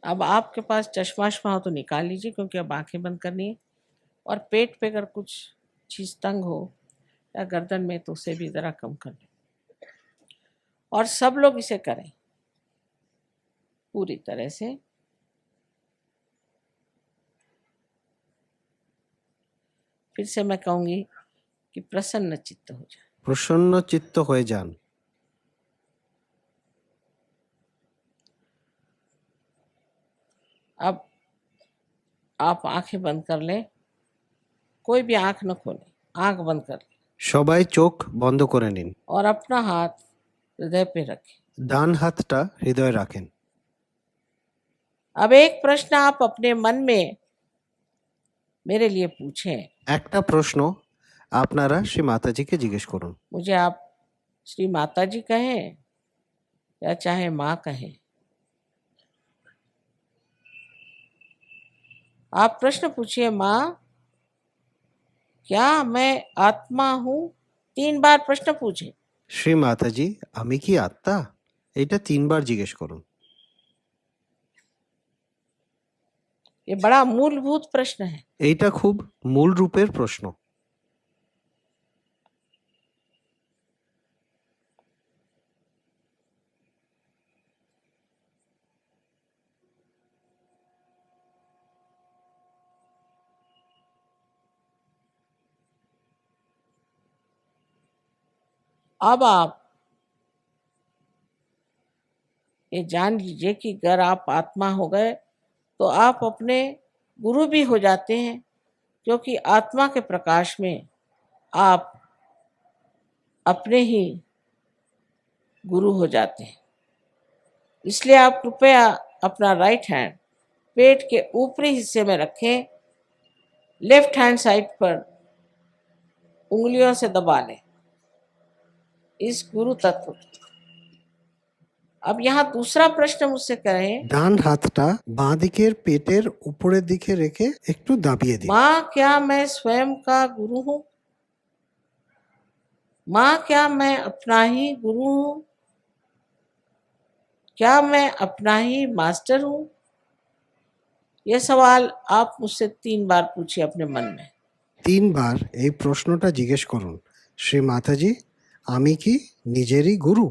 अब आपके पास चश्मा वश्मा हो तो निकाल लीजिए, क्योंकि अब आंखें बंद करनी है। और पेट पे अगर कुछ चीज तंग हो या गर्दन में तो उसे भी जरा कम कर लें। और सब लोग इसे करें पूरी तरह से। फिर से मैं कहूंगी कि प्रसन्न चित्त हो जाए। प्रसन्न चित्त হয়ে যান। अब आप आंखें बंद कर लें, कोई भी आंख न खोले, आंख बंद कर लें সবাই চোখ বন্ধ করে নিন। और अपना हाथ हृदय पे रखें। ডান হাতটা হৃদয়ে রাখেন। अब एक प्रश्न आप अपने मन में मेरे लिए पूछें। একটা প্রশ্ন আপনারা শ্রী মাতাজিকে জিজ্ঞেস করুন। मुझे आप श्री माता जी कहें या चाहे माँ कहें। आप प्रश्न पूछिए, माँ क्या मैं आत्मा हूँ? 3 बार प्रश्न पूछे। শ্রী মাতাজি আমি কি আত্মা? এটা 3 বার জিজ্ঞেস করুন। ये बड़ा मूलभूत प्रश्न है। এইটা খুব মূল রূপের প্রশ্ন। अब आप ये जान लीजिए कि अगर आप आत्मा हो गए तो आप अपने गुरु भी हो जाते हैं, क्योंकि आत्मा के प्रकाश में आप अपने ही गुरु हो जाते हैं। इसलिए आप कृपया अपना राइट हैंड पेट के ऊपरी हिस्से में रखें, लेफ्ट हैंड साइड पर उंगलियों से दबा लें इस गुरु तत्व को। अब यहाँ दूसरा प्रश्न मुझसे करें, ডান হাতটা বাঁ দিকের পেটের উপরের দিকে রেখে একটু দাবিয়ে দিন। माँ क्या मैं स्वयं का गुरु हूँ? माँ क्या मैं अपना ही गुरु हूँ? क्या मैं अपना ही मास्टर हूँ? ये सवाल आप मुझसे 3 बार पूछिए अपने मन में। 3 বার এই প্রশ্নটা জিজ্ঞেস করুন, শ্রী মাতাজি আমি কি নিজেরই গুরু?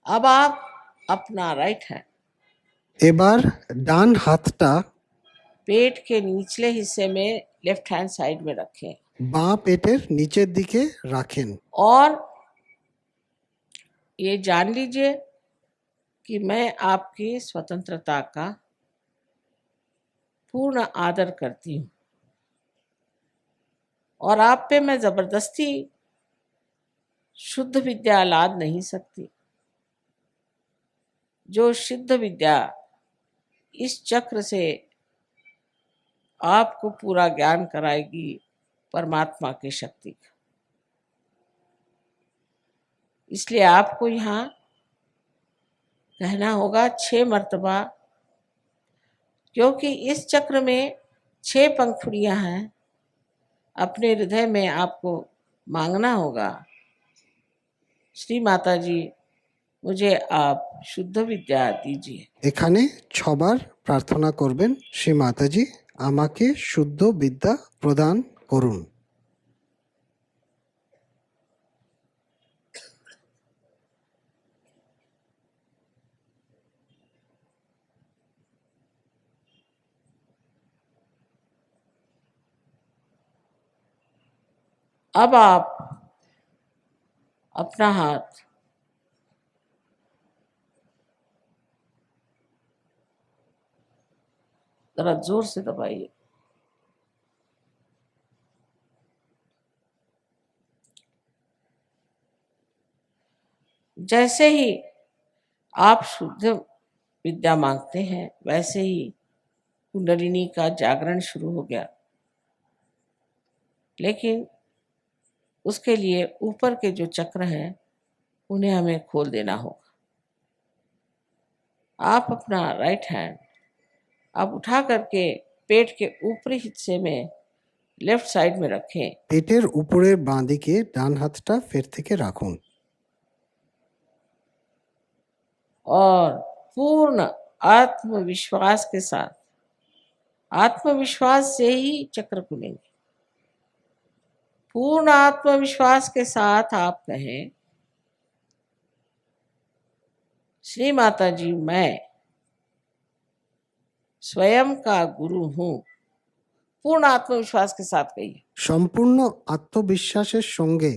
अब आप अपना राइट हैंड এবার ডান হাতটা पेट के निचले हिस्से में लेफ्ट हैंड साइड में रखें বাঁ পেটের নিচের দিকে রাখেন। और ये जान लीजिए कि मैं आपकी स्वतंत्रता का पूर्ण आदर करती हूँ और आप पे मैं जबरदस्ती शुद्ध विद्या लाद नहीं सकती। जो शुद्ध विद्या इस चक्र से आपको पूरा ज्ञान कराएगी परमात्मा की शक्ति का। इसलिए आपको यहाँ कहना होगा 6 मर्तबा, क्योंकि इस चक्र में 6 पंखुड़ियां हैं। अपने हृदय में आपको मांगना होगा, श्री माता जी मुझे आप शुद्ध विद्या दीजिए। এখানে 6 বার প্রার্থনা করবেন, শ্রী মাতাজি আমাকে শুদ্ধ বিদ্যা প্রদান করুন। अब आप अपना हाथ जरा जोर से दबाइए। जैसे ही आप शुद्ध विद्या मांगते हैं वैसे ही कुंडलिनी का जागरण शुरू हो गया। लेकिन उसके लिए ऊपर के जो चक्र हैं उन्हें हमें खोल देना होगा। आप अपना राइट हैंड आप उठा करके पेट के ऊपरी हिस्से में लेफ्ट साइड में रखें পেটের উপরের বাঁ দিকে ডান হাতটা ফের থেকে রাখুন और पूर्ण आत्मविश्वास के साथ, आत्मविश्वास से ही चक्र खुलेंगे। पूर्ण आत्मविश्वास के साथ आप कहें, श्री माता जी मैं स्वयं का गुरु हूँ। पूर्ण आत्मविश्वास के साथ कहिए। সম্পূর্ণ আত্মবিশ্বাসের সঙ্গে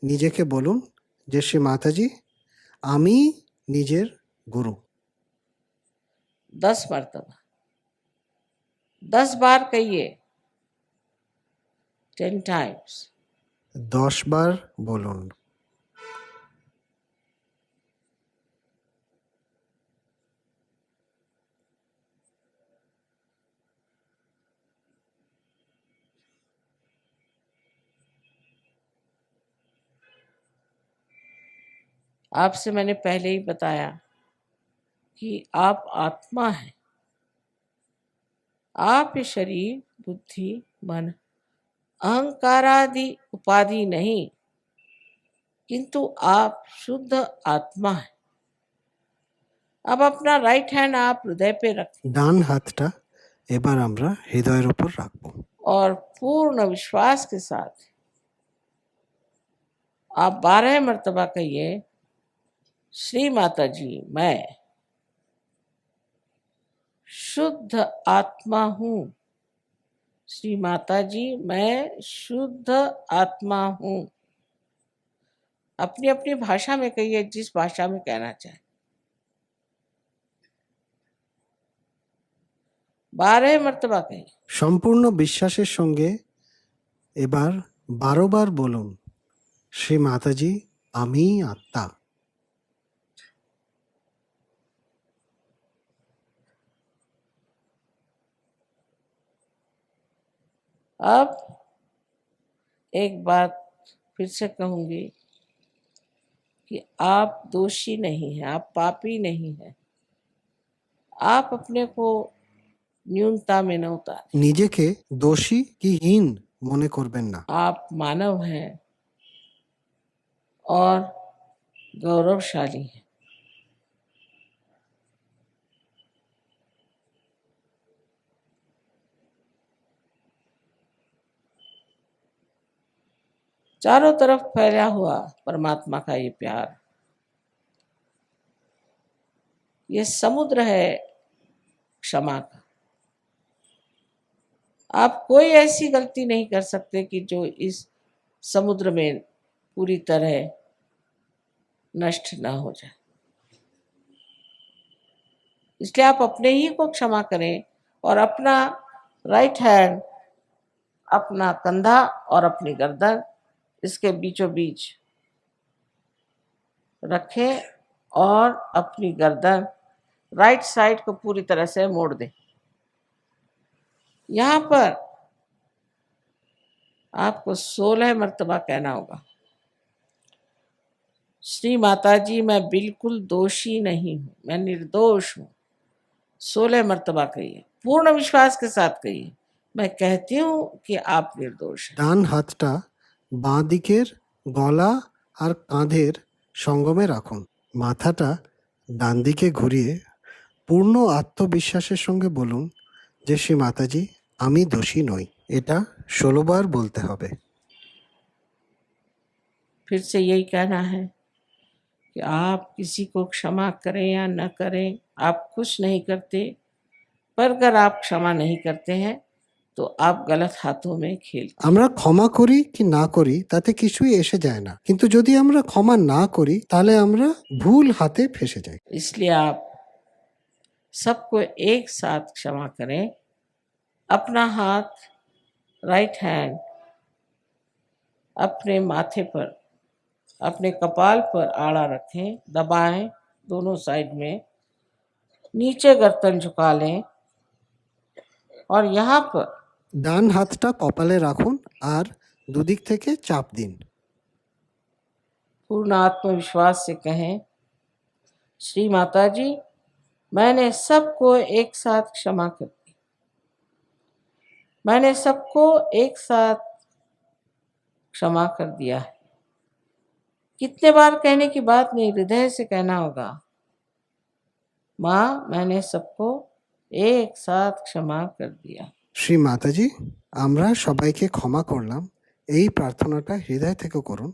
নিজেকে বলুন যে শ্রী মাতাজি আমি নিজের গুরু 10 मर्तबा 10 बार कहिए 10 times। 10 বার বলুন आपसे मैंने पहले ही बताया कि आप आत्मा हैं। आप ये शरीर, बुद्धि, मन, अहंकारादि उपाधि नहीं, किंतु आप शुद्ध आत्मा हैं। अब अपना राइट हैंड आप हृदय पे रखें ডান হাতটা এবার আমরা হৃদয়ের উপর রাখব और पूर्ण विश्वास के साथ आप 12 मर्तबा कहिए, श्री माता जी मैं शुद्ध आत्मा हूँ। श्री माता जी मैं शुद्ध आत्मा हूँ। अपनी अपनी भाषा में कहिए, जिस भाषा में कहना चाहे। 12 मर्तबा कहिए। সম্পূর্ণ বিশ্বাসের সঙ্গে এবার 12 বার বলুন শ্রী মাতাজি আমি আত্মা अब एक बात फिर से कहूंगी कि आप दोषी नहीं हैं, आप पापी नहीं हैं। आप अपने को न्यूनता में न उतारें। নিজেকে দোষী কি হীন মনে করবেন না आप मानव हैं और गौरवशाली हैं। चारों तरफ फैला हुआ परमात्मा का ये प्यार, ये समुद्र है क्षमा का। आप कोई ऐसी गलती नहीं कर सकते कि जो इस समुद्र में पूरी तरह नष्ट ना हो जाए। इसलिए आप अपने ही को क्षमा करें और अपना राइट हैंड, अपना कंधा और अपनी गर्दन इसके बीचों बीच रखें और अपनी गर्दन राइट साइड को पूरी तरह से मोड़ दें। यहाँ पर आपको 16 मर्तबा कहना होगा, श्री माता जी मैं बिल्कुल दोषी नहीं हूँ, मैं निर्दोष हूँ। 16 मर्तबा कहिए, पूर्ण विश्वास के साथ कहिए, मैं कहती हूँ कि आप निर्दोष हैं। ডান হাতটা বাঁ দিকের গলা আর কাঁধের সঙ্গমে রাখুন মাথাটা ডান দিকে ঘুরিয়ে পূর্ণ আত্মবিশ্বাসের সঙ্গে বলুন যে শ্রী মাতাজি আমি দোষী নই এটা 16 বার বলতে হবে फिर से यही कहना है कि आप किसी को क्षमा करें या न करें, आप कुछ नहीं करते, पर अगर आप क्षमा नहीं करते हैं तो आप गलत हाथों में खेल। আমরা ক্ষমা করি কি না করি তাতে কিছুই এসে যায় না কিন্তু যদি আমরা ক্ষমা না করি তাহলে আমরা ভুল হাতে ফেসে যাই इसलिए आप सबको एक साथ क्षमा करें। अपना हाथ राइट हैंड अपने माथे पर, अपने कपाल पर आड़ा रखें, दबाएं दोनों साइड में, नीचे गर्दन झुका लें और यहाँ पर ডান হাতটা কপালে রাখুন আর দুদিক থেকে চাপ দিন पूर्ण आत्मविश्वास से कहें, श्री माता जी, मैंने सबको एक साथ क्षमा कर दी। मैंने सबको एक साथ क्षमा कर दिया है। कितने बार कहने की बात नहीं, हृदय से कहना होगा, माँ मैंने सबको एक साथ क्षमा कर दिया। শ্রী মাতাজি, আমরা সবাইকে ক্ষমা করলাম, এই প্রার্থনাটা হৃদয় থেকে করুন।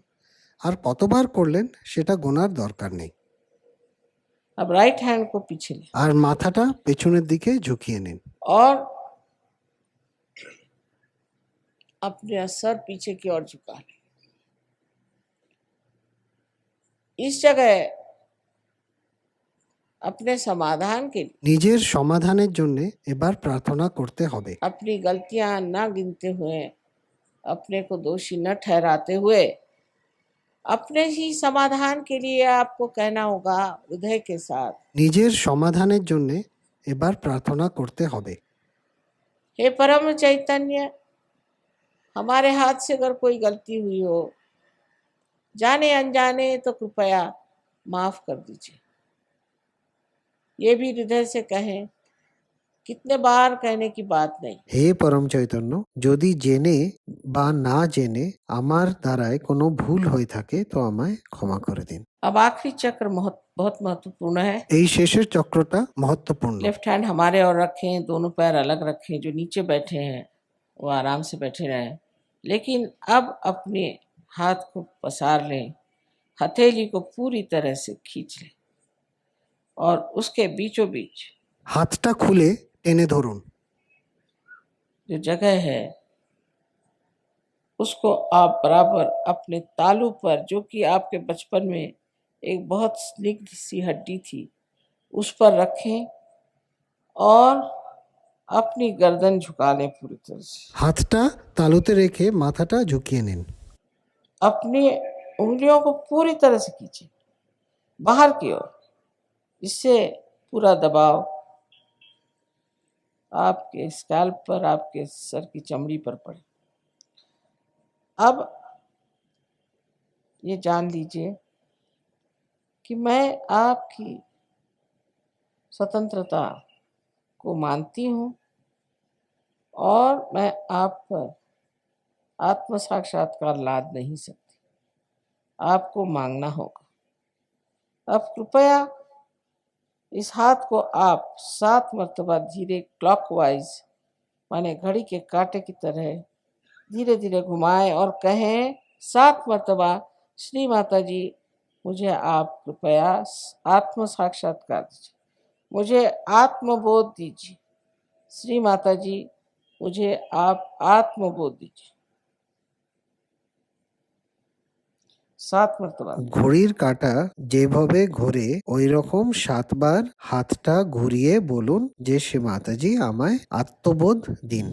আর কতবার করলেন সেটা গোনার দরকার নেই। अब राइट हैंड को पीछे ले আর মাথাটা পেছনের দিকে ঝুঁকিয়ে নিন। और अपने सर पीछे की ओर झुका ले। इस जगह अपने समाधान के लिए নিজের সমাধানের জন্য এবার প্রার্থনা করতে হবে। अपनी गलतियां न गिनते हुए, अपने को दोषी न ठहराते हुए, अपने ही समाधान के लिए आपको कहना होगा हृदय के साथ, নিজের সমাধানের জন্য এবার প্রার্থনা করতে হবে। हे परम चैतन्य, हमारे हाथ से अगर कोई गलती हुई हो, जाने अनजाने, तो कृपया माफ कर दीजिए। ये भी हृदय से कहें, कितने बार कहने की बात नहीं। হে পরম চৈতন্য, যদি জেনে বা না জেনে আমার দ্বারায় কোনো ভুল হয়ে থাকে তো আমায় ক্ষমা করে দিন। अब आखिरी चक्र बहुत महत्वपूर्ण है। এই শেষের চক্রটা মহত্বপূর্ণ। लेफ्ट हैंड हमारे और रखें, दोनों पैर अलग रखें। जो नीचे बैठे हैं वो आराम से बैठे रहें, लेकिन अब अपने हाथ को पसार लें, हथेली को पूरी तरह से खींच लें और उसके बीचों बीच হাতটা খুলে টেনে ধরুন। जो जगह है उसको आप बराबर अपने तालू पर, जो कि आपके बचपन में एक बहुत स्निग्ध सी हड्डी थी, उस पर रखें और अपनी गर्दन झुका लें पूरी तरह से। হাতটা তালুতে রেখে মাথাটা ঝুঁকিয়ে নিন। अपनी उंगलियों को पूरी तरह से खींचें बाहर की ओर, इससे पूरा दबाव आपके स्कैल्प पर, आपके सर की चमड़ी पर पड़े। अब ये जान लीजिए कि मैं आपकी स्वतंत्रता को मानती हूँ और मैं आप पर आत्म साक्षात्कार लाद नहीं सकती। आपको मांगना होगा। अब कृपया इस हाथ को आप 7 मर्तबा धीरे क्लॉकवाइज, माने घड़ी के कांटे की तरह धीरे धीरे घुमाएं और कहें 7 मर्तबा, श्री माता जी, मुझे आप कृपया आत्म साक्षात्कार दीजिए, मुझे आत्मबोध दीजिए। श्री माता जी, मुझे आप आत्मबोध दीजिए। 7 मर्तबा। ঘড়ির কাঁটা যেভাবে ঘোরে ওই রকম 7 বার হাতটা ঘুরিয়ে বলুন যে শ্রী মাতাজি আমায় আত্মবোধ দিন।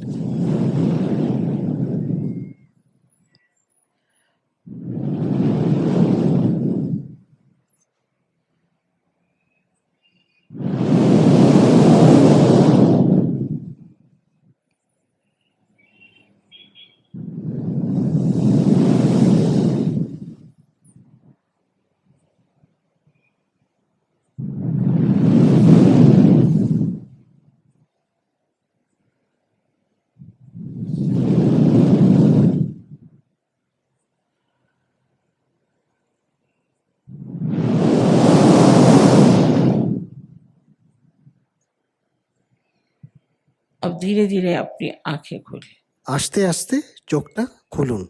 अब धीरे धीरे अपनी आंखें खोलें। আস্তে আস্তে চোখটা খুলুন।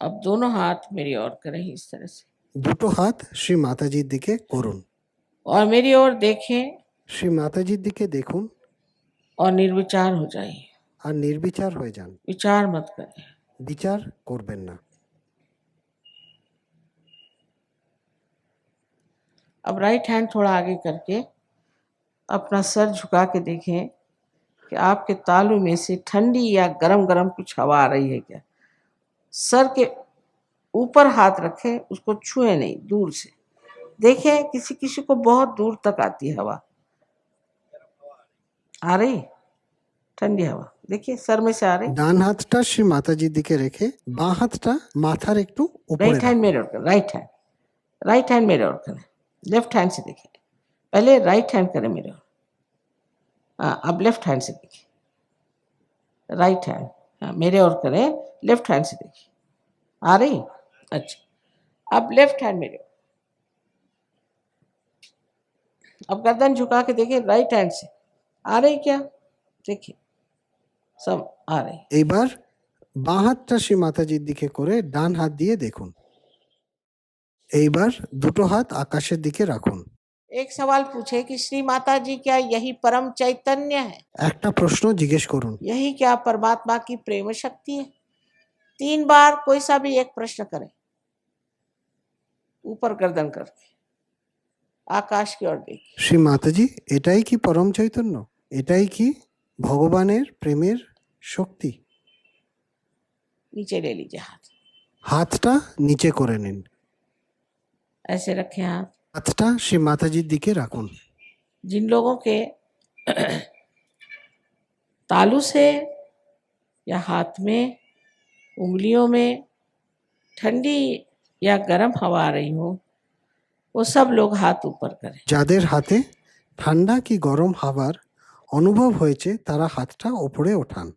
अब दोनों हाथ मेरी ओर करें इस तरह से দুটো হাত শ্রী মাতাজির দিকে করুন। और मेरी ओर देखें শ্রী মাতাজির দিকে দেখুন और निर्विचार हो जाइए। আর নির্বিচার হয়ে যান। विचार मत करें। বিচার করবেন না। अब राइट हैंड थोड़ा आगे करके अपना सर झुका के देखें कि आपके तालू में से ठंडी या गरम गरम कुछ हवा आ रही है क्या। सर के ऊपर हाथ रखें, उसको छुए नहीं, दूर से देखें। किसी किसी को बहुत दूर तक आती है हवा, आ रही ठंडी हवा। देखिए सर में से आ रही। ডান হাতটা শ্রী মাতাজির দিকে রেখে বাঁ হাতটা মাথার একটু উপরে राइट हैंड मेरे ओर करें, राइट हैंड मेरे ओर करें, लेफ्ट हैंड से देखिए। पहले राइट हैंड करें मेरे ओर, हाँ अब लेफ्ट हैंड से देखिए। राइट हैंड हाँ मेरे ओर करें, लेफ्ट हैंड से देखिए। आ रही? अच्छा, अब लेफ्ट हैंड मेरे ओर। अब गर्दन झुका के देखिए राइट हैंड से। आ रही क्या? देखिए सब आ रही। এইবার বাঁ হাতটা শ্রী মাতাজির দিকে করে ডান হাত দিয়ে দেখুন। এইবার দুটো হাত আকাশের দিকে রাখুন। एक सवाल पूछे कि श्री माता जी क्या यही परम चैतन्य है? একটা প্রশ্ন জিজ্ঞেস করুন। यही क्या परमात्मा की प्रेम शक्ति है? 3 बार कोई सा भी एक प्रश्न करें, ऊपर गर्दन करके आकाश की ओर देखिए। শ্রী মাতাজি এটাই কি পরম চৈতন্য? এটাই কি ভগবানের প্রেমের শক্তি? नीचे ले लीजिए हाथ, হাতটা নিচে করে নিন। ऐसे रखें हाथ। হাতটা শ্রী মাতাজির দিকে রাখুন। जिन लोगों के तालू से या हाथ में, उंगलियों में ठंडी या गर्म हवा आ रही हो, वो सब लोग हाथ ऊपर करें। যাদের হাতে ঠান্ডা কি গরম হাওয়ার অনুভব হয়েছে তারা হাতটা ওপরে ওঠান।